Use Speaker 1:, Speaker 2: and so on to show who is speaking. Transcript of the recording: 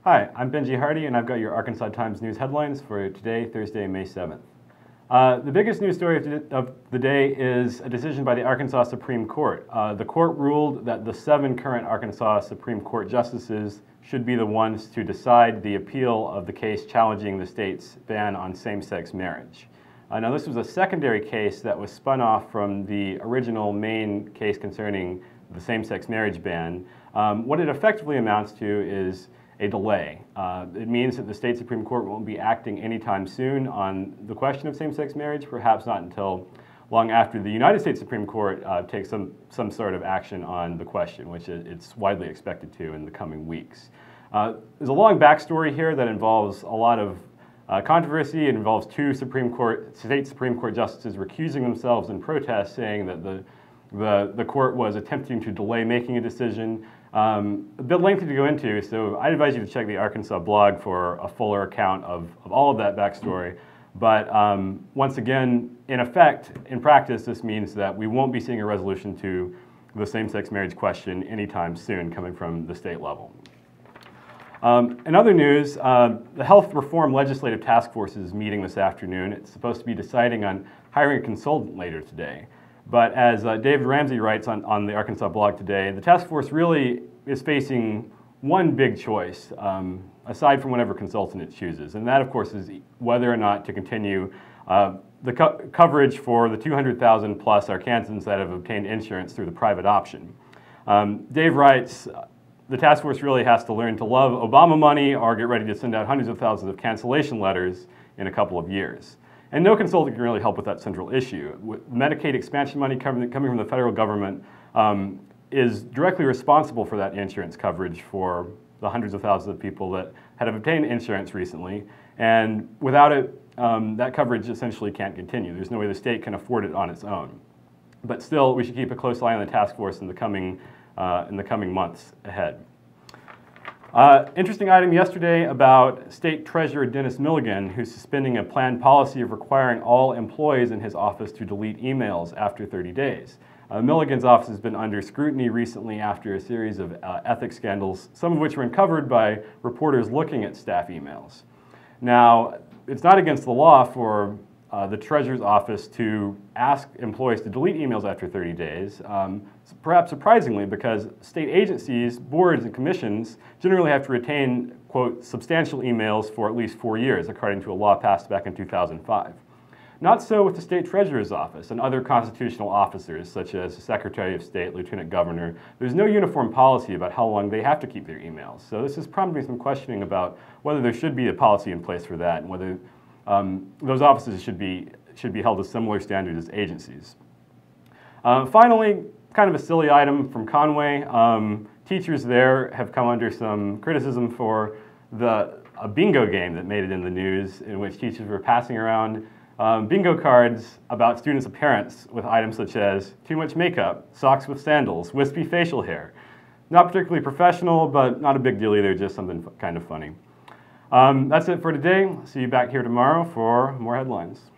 Speaker 1: Hi, I'm Benji Hardy, and I've got your Arkansas Times news headlines for today, Thursday, May 7th. The biggest news story of the day is a decision by the Arkansas Supreme Court. The court ruled that the 7 current Arkansas Supreme Court justices should be the ones to decide the appeal of the case challenging the state's ban on same-sex marriage. Now, this was a secondary case that was spun off from the original main case concerning the same-sex marriage ban. What it effectively amounts to is a delay. It means that the state Supreme Court won't be acting anytime soon on the question of same-sex marriage, perhaps not until long after the United States Supreme Court takes some sort of action on the question, which it's widely expected to in the coming weeks. There's a long backstory here that involves a lot of controversy. It involves 2 state Supreme Court justices recusing themselves in protest, saying that the court was attempting to delay making a decision. A bit lengthy to go into, so I'd advise you to check the Arkansas blog for a fuller account of all of that backstory. But once again, in effect, in practice, this means that we won't be seeing a resolution to the same-sex marriage question anytime soon coming from the state level. In other news, the Health Reform Legislative Task Force is meeting this afternoon. It's supposed to be deciding on hiring a consultant later today. But as David Ramsey writes on the Arkansas blog today, the task force really is facing one big choice, aside from whatever consultant it chooses. And that, of course, is whether or not to continue the coverage for the 200,000 plus Arkansans that have obtained insurance through the private option. Dave writes, the task force really has to learn to love Obama money or get ready to send out hundreds of thousands of cancellation letters in a couple of years. And no consultant can really help with that central issue. Medicaid expansion money coming from the federal government is directly responsible for that insurance coverage for the hundreds of thousands of people that have obtained insurance recently. And without it, that coverage essentially can't continue. There's no way the state can afford it on its own. But still, we should keep a close eye on the task force in the coming months ahead. Interesting item yesterday about State Treasurer Dennis Milligan, who's suspending a planned policy of requiring all employees in his office to delete emails after 30 days. Milligan's office has been under scrutiny recently after a series of ethics scandals, some of which were uncovered by reporters looking at staff emails. Now, it's not against the law for the Treasurer's office to ask employees to delete emails after 30 days, perhaps surprisingly, because state agencies, boards, and commissions generally have to retain, quote, substantial emails for at least 4 years, according to a law passed back in 2005. Not so with the state treasurer's office and other constitutional officers, such as the Secretary of State, Lieutenant Governor. There's no uniform policy about how long they have to keep their emails. So this is prompting some questioning about whether there should be a policy in place for that and whether those offices should be held to similar standards as agencies. Finally, kind of a silly item from Conway. Teachers there have come under some criticism for a bingo game that made it in the news, in which teachers were passing around bingo cards about students' appearance with items such as too much makeup, socks with sandals, wispy facial hair. Not particularly professional, but not a big deal either, just something kind of funny. That's it for today. See you back here tomorrow for more headlines.